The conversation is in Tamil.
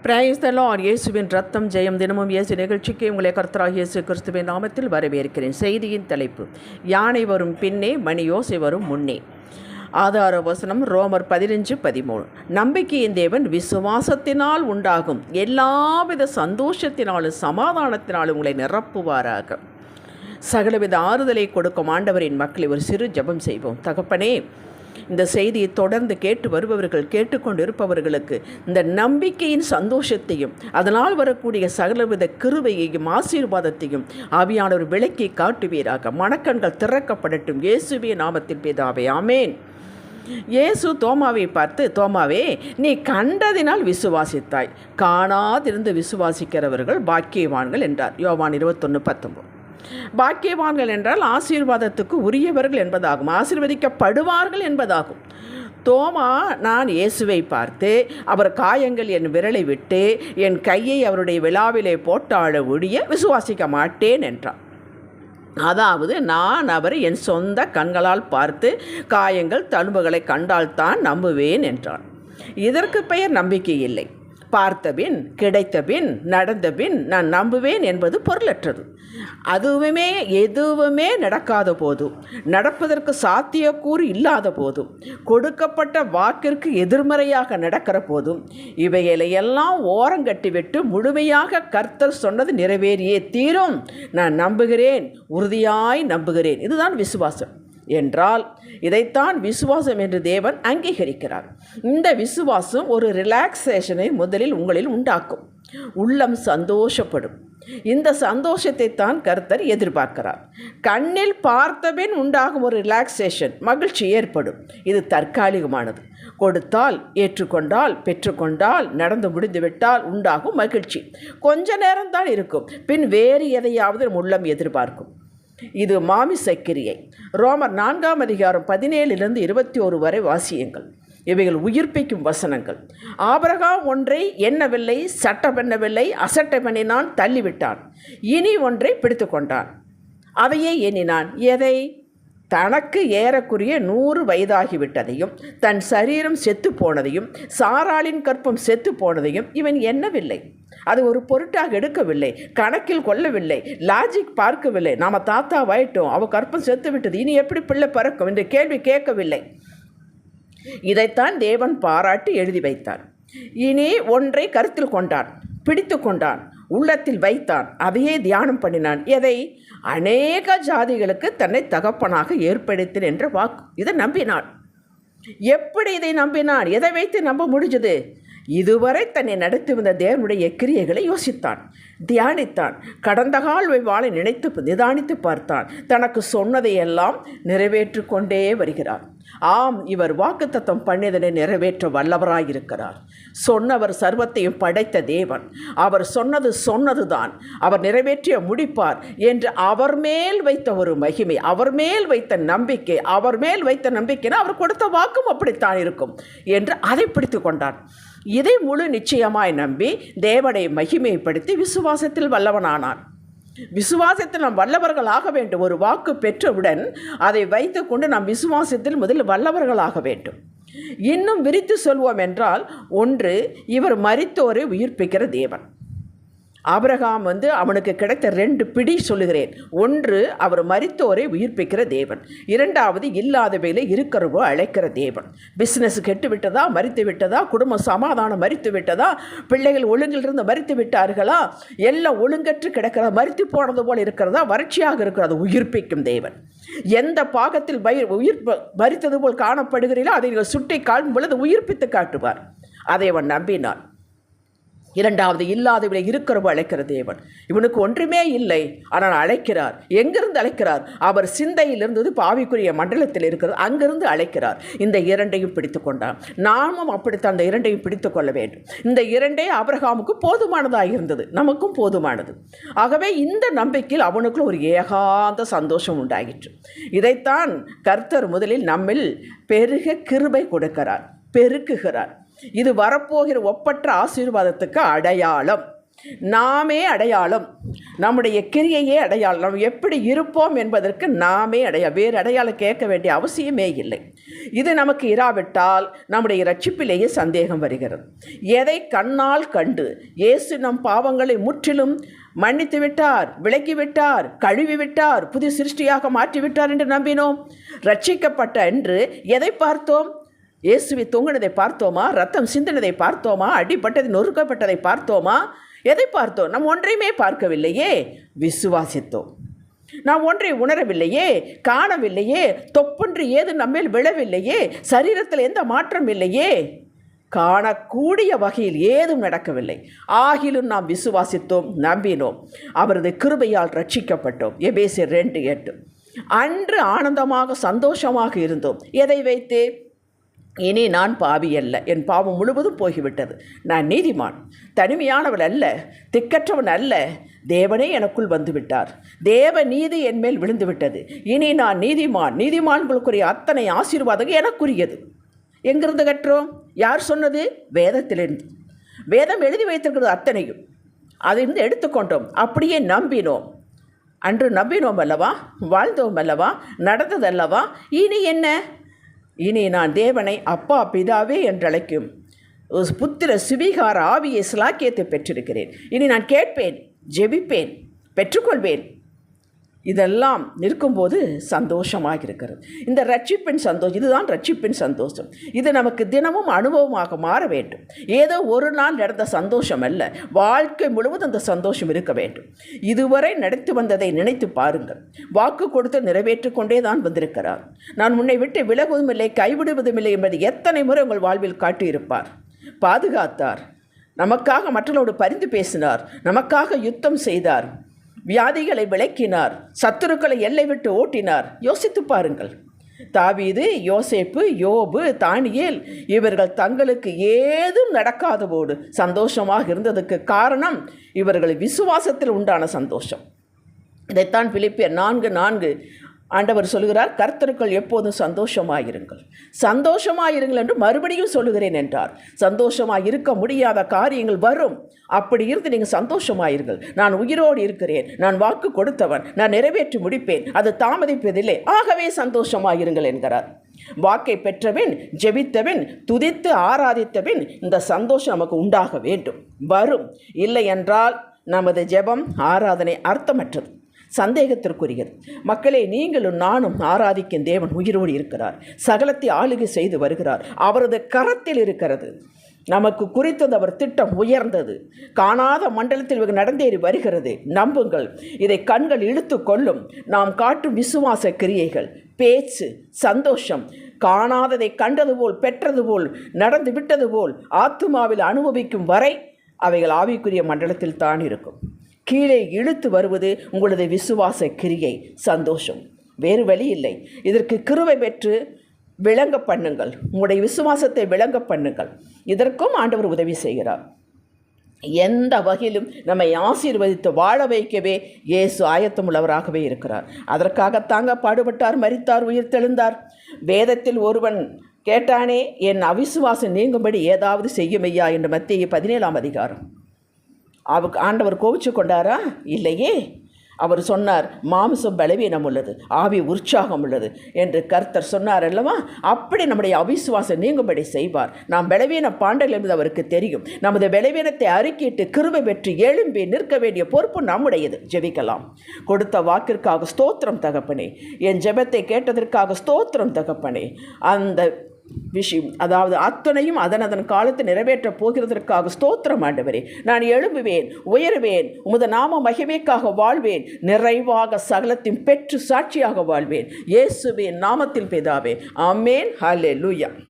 Praise the Lord. இயேசுவின் ரத்தம் ஜெயம். தினமும் இயேசு நிகழ்ச்சிக்கு உங்களை கர்த்தராகிய இயேசு கிறிஸ்துவின் நாமத்தில் வரவேற்கிறேன். செய்தியின் தலைப்பு: யானை வரும் பின்னே, மணி யோசை வரும் முன்னே. ஆதார வசனம் ரோமர் 15:13. நம்பிக்கையின் தேவன் விசுவாசத்தினால் உண்டாகும் எல்லாவித சந்தோஷத்தினாலும் சமாதானத்தினாலும் உங்களை நிரப்புவாராக. சகலவித ஆறுதலை கொடுக்கும் ஆண்டவரின் மக்களை ஒரு சிறு ஜெபம் செய்வோம். தகப்பனே, இந்த செய்தியை தொடர்ந்து கேட்டுக்கொண்டிருப்பவர்களுக்கு இந்த நம்பிக்கையின் சந்தோஷத்தையும் அதனால் வரக்கூடிய சகலவித கிருபையையும் ஆசீர்வாதத்தையும் ஆவியானவர் விளக்கி காட்டுவீராக. மனக்கண்கள் திறக்கப்படட்டும். இயேசுவின் நாமத்தில் பிதாவே, ஆமேன். இயேசு தோமாவை பார்த்து, தோமாவே, நீ கண்டதினால் விசுவாசித்தாய், காணாதிருந்து விசுவாசிக்கிறவர்கள் பாக்கியவான்கள் என்றார். யோவான் 21:19. பாக்கியவான்கள் என்றால் ஆசீர்வாதத்துக்கு உரியவர்கள் என்பதாகும், ஆசீர்வதிக்கப்படுவார்கள் என்பதாகும். தோமா, நான் இயேசுவை பார்த்து அவர் காயங்கள் என் விரலை விட்டு என் கையை அவருடைய விழாவிலே போட்டாழ ஒழிய விசுவாசிக்க மாட்டேன் என்றான். அதாவது, நான் அவரை என் சொந்த கண்களால் பார்த்து காயங்கள் தழும்புகளை கண்டால்தான் நம்புவேன் என்றான். இதற்கு பெயர் நம்பிக்கை இல்லை. பார்த்தபின், கிடைத்தபின், நடந்தபின் நான் நம்புவேன் என்பது பொருளற்றது. எதுவுமே நடக்காத போதும், நடப்பதற்கு சாத்தியக்கூறு இல்லாத போதும், கொடுக்கப்பட்ட வாக்கிற்கு எதிர்மறையாக நடக்கிற போதும் இவைகளையெல்லாம் ஓரங்கட்டிவிட்டு முழுமையாக கர்த்தர் சொன்னது நிறைவேறியே தீரும், நான் நம்புகிறேன், உறுதியாய் நம்புகிறேன், இதுதான் விசுவாசம் என்றால் இதைத்தான் விசுவாசம் என்று தேவன் அங்கீகரிக்கிறார். இந்த விசுவாசம் ஒரு ரிலாக்ஸேஷனை முதலில் உங்களில் உண்டாக்கும். உள்ளம் சந்தோஷப்படும். இந்த சந்தோஷத்தை தான் கர்த்தர் எதிர்பார்க்கிறார். கண்ணில் பார்த்தபின் உண்டாகும் ஒரு ரிலாக்ஸேஷன், மகிழ்ச்சி ஏற்படும். இது தற்காலிகமானது. கொடுத்தால், ஏற்றுக்கொண்டால், பெற்றுக்கொண்டால், நடந்து முடிந்துவிட்டால் உண்டாகும் மகிழ்ச்சி கொஞ்ச நேரம்தான் இருக்கும். பின் வேறு எதையாவது உள்ளம் எதிர்பார்க்கும். இது மாமிசக்கிரியை. ரோமர் 4:17-21 வரை வாசியுங்கள். இவைகள் உயிர்ப்பிக்கும் வசனங்கள். ஆபிரகாம் ஒன்றை எண்ணவில்லை, சட்டமெண்ணவில்லை, அசட்டை பண்ணினான், தள்ளிவிட்டான். இனி ஒன்றை பிடித்து கொண்டான், அதையே எண்ணினான். எதை? தனக்கு ஏறக்குரிய 100 வயதாகிவிட்டதையும் தன் சரீரம் செத்து போனதையும் சாராளின் கற்பம் செத்து போனதையும் இவன் எண்ணவில்லை. அது ஒரு பொருட்டாக எடுக்கவில்லை, கணக்கில் கொள்ளவில்லை, லாஜிக் பார்க்கவில்லை. நாம் தாத்தா வாயிட்டோம், அவள் கற்பம் செத்து விட்டது, இனி எப்படி பிள்ளை பிறக்கும் என்ற கேள்வி கேட்கவில்லை. இதைத்தான் தேவன் பாராட்டி எழுதி வைத்தார். இனி ஒன்றை கருத்தில் கொண்டான், பிடித்து கொண்டான், உள்ளத்தில் வைத்தான், அதையே தியானம் பண்ணினான். எதை? அநேக ஜாதிகளுக்கு தன்னை தகப்பனாக ஏற்படுத்தேன் என்ற வாக்கு. இதை நம்பினான். எப்படி இதை நம்பினான்? எதை வைத்து நம்ப முடிஞ்சது? இதுவரை தன்னை நடத்தி வந்த தேவனுடைய கிரியைகளை யோசித்தான், தியானித்தான், கடந்த கால வாழை நினைத்து நிதானித்து பார்த்தான். தனக்கு சொன்னதையெல்லாம் நிறைவேற்றி கொண்டே வருகிறார். ஆம், இவர் வாக்குத்தத்தம் பண்ணியதனை நிறைவேற்ற வல்லவராயிருக்கிறார். சொன்னவர் சர்வத்தையும் படைத்த தேவன். அவர் சொன்னதுதான் அவர் நிறைவேற்றிய முடிப்பார் என்று அவர் மேல் வைத்த ஒரு மகிமை, அவர் மேல் வைத்த நம்பிக்கை, அவர் மேல் வைத்த நம்பிக்கைனா அவர் கொடுத்த வாக்கும் அப்படித்தான் இருக்கும் என்று அதை பிடித்து கொண்டான். இதை முழு நிச்சயமாய் நம்பி தேவனை மகிமைப்படுத்தி விசுவாசத்தில் வல்லவனானான். விசுவாசத்தில் நாம் வல்லவர்கள் ஆக வேண்டும். ஒரு வாக்கு பெற்றவுடன் அதை வைத்துக்கொண்டு நாம் விசுவாசத்தில் முதலில் வல்லவர்களாக வேண்டும். இன்னும் விரித்து சொல்வோம் என்றால், ஒன்று, இவர் மரித்தோரை உயிர்ப்பிக்கிற தேவன். ஆபிரகாம் அவனுக்கு கிடைத்த 2 பிடி சொல்லுகிறேன். ஒன்று, அவர் மரித்தோரை உயிர்ப்பிக்கிற தேவன். இரண்டாவது, இல்லாதவையில் இருக்கிறவோ அழைக்கிற தேவன். பிஸ்னஸ் கெட்டு விட்டதா, மரித்து விட்டதா, குடும்ப சமாதானம் மரித்து விட்டதா, பிள்ளைகள் ஒழுங்கிலிருந்து மரித்து விட்டார்களா, எல்லாம் ஒழுங்கற்று கிடக்கிறதா, மரித்து போனது போல் இருக்கிறதா, வறட்சியாக இருக்கிறது, உயிர்ப்பிக்கும் தேவன். எந்த பாகத்தில் மரித்தது போல் காணப்படுகிறீர்களோ அதை நீங்கள் சுட்டி காட்டும் பொழுது உயிர்ப்பித்து காட்டுவார். அதை அவன் நம்பினான். இரண்டாவது, இல்லாதவரை இருக்கிறவோ அழைக்கிற தேவன். இவனுக்கு ஒன்றுமே இல்லை, ஆனால் அழைக்கிறார். எங்கிருந்து அழைக்கிறார்? அவர் சிந்தையில் இருந்தது பாவிக்குரிய மண்டலத்தில் இருக்கிறது, அங்கிருந்து அழைக்கிறார். இந்த 2ஐயும் பிடித்து கொண்டான். நாமும் அப்படித்தான் இந்த 2ஐயும் பிடித்து கொள்ள வேண்டும். இந்த 2 ஆபிரகாமுக்கு போதுமானதாக இருந்தது, நமக்கும் போதுமானது. ஆகவே இந்த நம்பிக்கையில் அவனுக்குள்ள ஒரு ஏகாந்த சந்தோஷம் உண்டாகிற்று. இதைத்தான் கர்த்தர் முதலில் நம்மில் பெருக கிருபை கொடுக்கிறார், பெருக்குகிறார். இது வரப்போகிற ஒப்பற்ற ஆசீர்வாதத்துக்கு அடையாளம். நாமே அடையாளம், நம்முடைய கிரியையே அடையாளம். நாம் எப்படி இருப்போம் என்பதற்கு நாமே அடையாளம். வேறு அடையாளம் கேட்க வேண்டிய அவசியமே இல்லை. இது நமக்கு இராவிட்டால் நம்முடைய இரட்சிப்பிலேயே சந்தேகம் வருகிறது. எதை கண்ணால் கண்டு இயேசு நம் பாவங்களை முற்றிலும் மன்னித்து விட்டார், விலக்கிவிட்டார், கழுவி விட்டார், புதிய சிருஷ்டியாக மாற்றிவிட்டார் என்று நம்பினோம். ரட்சிக்கப்பட்ட என்று எதை பார்த்தோம்? இயேசுவை தொங்கினதை பார்த்தோமா? ரத்தம் சிந்தினதை பார்த்தோமா? அடிப்பட்டதை நொறுக்கப்பட்டதை பார்த்தோமா? எதை பார்த்தோம்? நாம் ஒன்றையுமே பார்க்கவில்லையே, விசுவாசித்தோம். நாம் ஒன்றை உணரவில்லையே, காணவில்லையே, தொப்பொன்று ஏது நம்மேல் விழவில்லையே, சரீரத்தில் எந்த மாற்றம் இல்லையே, காணக்கூடிய வகையில் ஏதும் நடக்கவில்லை. ஆகிலும் நாம் விசுவாசித்தோம், நம்பினோம், அவரது கிருபையால் ரட்சிக்கப்பட்டோம். எபேசியர் 2:8. அன்று ஆனந்தமாக சந்தோஷமாக இருந்தோம். எதை வைத்து? இனி நான் பாவி அல்ல, என் பாவம் முழுவதும் போய்விட்டது, நான் நீதிமான், தனிமையானவள் அல்ல, திக்கற்றவன் அல்ல, தேவனே எனக்குள் வந்துவிட்டார், தேவ நீதி என் மேல் விழுந்து விட்டது, இனி நான் நீதிமான். நீதிமான்களுக்குரிய அத்தனை ஆசீர்வாதம் எனக்குரியது. எங்கிருந்து கற்றோம்? யார் சொன்னது? வேதத்திலிருந்து. வேதம் எழுதி வைத்திருக்கிறது அத்தனையும், அதிலிருந்து எடுத்துக்கொண்டோம், அப்படியே நம்பினோம். அன்று நம்பினோம் அல்லவா, வாழ்ந்தோம் அல்லவா, நடந்ததல்லவா. இனி என்ன? இனி நான் தேவனை அப்பா பிதாவே என்றழைக்கும் புத்திர சுவீகார ஆவியை சிலாக்கியத்தை பெற்றிருக்கிறேன். இனி நான் கேட்பேன், ஜெபிப்பேன், பெற்றுக்கொள்வேன். இதெல்லாம் நிற்கும்போது சந்தோஷமாக இருக்கிறது. இந்த ரட்சிப்பின் சந்தோஷம், இதுதான் ரட்சிப்பின் சந்தோஷம். இது நமக்கு தினமும் அனுபவமாக மாற வேண்டும். ஏதோ ஒரு நாள் நடந்த சந்தோஷம் அல்ல, வாழ்க்கை முழுவதும் அந்த சந்தோஷம் இருக்க வேண்டும். இதுவரை நடத்தி வந்ததை நினைத்து பாருங்கள். வாக்கு கொடுத்து நிறைவேற்றி கொண்டே தான் வந்திருக்கிறார். நான் உன்னை விட்டு விலகுவதும் இல்லை, கைவிடுவதும் இல்லை என்பதை எத்தனை முறை உங்கள் வாழ்வில் காட்டியிருப்பார். பாதுகாத்தார், நமக்காக மற்றவர்களோடு பரிந்து பேசினார், நமக்காக யுத்தம் செய்தார், வியாதிகளை விளக்கினார், சத்துருக்களை எல்லை விட்டு ஓட்டினார். யோசித்து பாருங்கள். தாவீது, யோசேப்பு, யோபு, தானியேல் இவர்கள் தங்களுக்கு ஏதும் நடக்காத போது சந்தோஷமாக இருந்ததுக்கு காரணம் இவர்கள் விசுவாசத்தில் உண்டான சந்தோஷம். இதைத்தான் பிலிப்பியர் 4:4 ஆண்டவர் சொல்கிறார், கர்த்தருக்குள் எப்போதும் சந்தோஷமாயிருங்கள், சந்தோஷமாயிருங்கள் என்று மறுபடியும் சொல்லுகிறேன் என்றார். சந்தோஷமாக இருக்க முடியாத காரியங்கள் வரும். அப்படி இருந்து நீங்கள் சந்தோஷமாயிருங்கள். நான் உயிரோடு இருக்கிறேன், நான் வாக்கு கொடுத்தவன், நான் நிறைவேற்றி முடிப்பேன், அது தாமதிப்பதில்லை, ஆகவே சந்தோஷமாயிருங்கள் என்கிறார். வாக்கை பெற்றவன், ஜெபித்தவன், துதித்து ஆராதித்தவன், இந்த சந்தோஷம் நமக்கு உண்டாக வேண்டும், வரும். இல்லை என்றால் நமது ஜெபம் ஆராதனை அர்த்தமற்றது, சந்தேகத்திற்குரியது. மக்களே, நீங்களும் நானும் ஆராதிக்கும் தேவன் உயிரோடு இருக்கிறார், சகலத்தை ஆளுகை செய்து வருகிறார், அவரது கரத்தில் இருக்கிறது. நமக்கு குறித்தது அவர் திட்டம் உயர்ந்தது, காணாத மண்டலத்தில் நடந்தேறி வருகிறது. நம்புங்கள், இதை கண்கள் இழுத்து கொள்ளும். நாம் காட்டும் விசுவாச கிரியைகள், பேச்சு, சந்தோஷம், காணாததை கண்டது போல், பெற்றது போல், நடந்து விட்டது போல் ஆத்துமாவில் அனுபவிக்கும் வரை அவைகள் ஆவிக்குரிய மண்டலத்தில் தான் இருக்கும். கீழே இழுத்து வருவது உங்களது விசுவாச கிரியை, சந்தோஷம். வேறு வழி இல்லை. இதற்கு கிருபை பெற்று விளங்க பண்ணுங்கள், உங்களுடைய விசுவாசத்தை விளங்க பண்ணுங்கள். இதற்கும் ஆண்டவர் உதவி செய்கிறார். எந்த வகையிலும் நம்மை ஆசீர்வதித்து வாழ வைக்கவே இயேசு ஆயத்தமுள்ளவராகவே இருக்கிறார். அதற்காகத்தாங்க பாடுபட்டார், மரித்தார், உயிர் தெழுந்தார். வேதத்தில் ஒருவன் கேட்டானே, என் அவிசுவாசம் நீங்கும்படி ஏதாவது செய்யுமையா என்று மத்தேயு 17 ஆண்டவர் கோபிச்சு கொண்டாரா? இல்லையே. அவர் சொன்னார், மாமிசம் பலவீனம் உள்ளது, ஆவி உற்சாகம் உள்ளது என்று கர்த்தர் சொன்னார் அல்லவா? அப்படி நம்முடைய அவிசுவாசம் நீங்கும்படி செய்வார். நாம் பலவீன பாண்டல் என்பது அவருக்கு தெரியும். நமது பலவீனத்தை அறிக்கையிட்டு கிருபை பெற்று எழும்பி நிற்க வேண்டிய பொறுப்பு நம்முடையது. ஜெபிக்கலாம். கொடுத்த வாக்கிற்காக ஸ்தோத்திரம் தகப்பனே, என் ஜெபத்தை கேட்டதற்காக ஸ்தோத்திரம் தகப்பனே. அந்த விஷயம், அதாவது அத்தனையும் அதன் காலத்தை நிறைவேற்றப் போகிறதற்காக ஸ்தோத்திரம் ஆண்டவரே. நான் எழும்புவேன், உயருவேன், உமது நாம மகிமைக்காக வாழ்வேன், நிறைவாக சகலத்தையும் பெற்று சாட்சியாக வாழ்வேன். இயேசுவின் நாமத்தில் பிதாவே, ஆமென். ஹல்லேலூயா.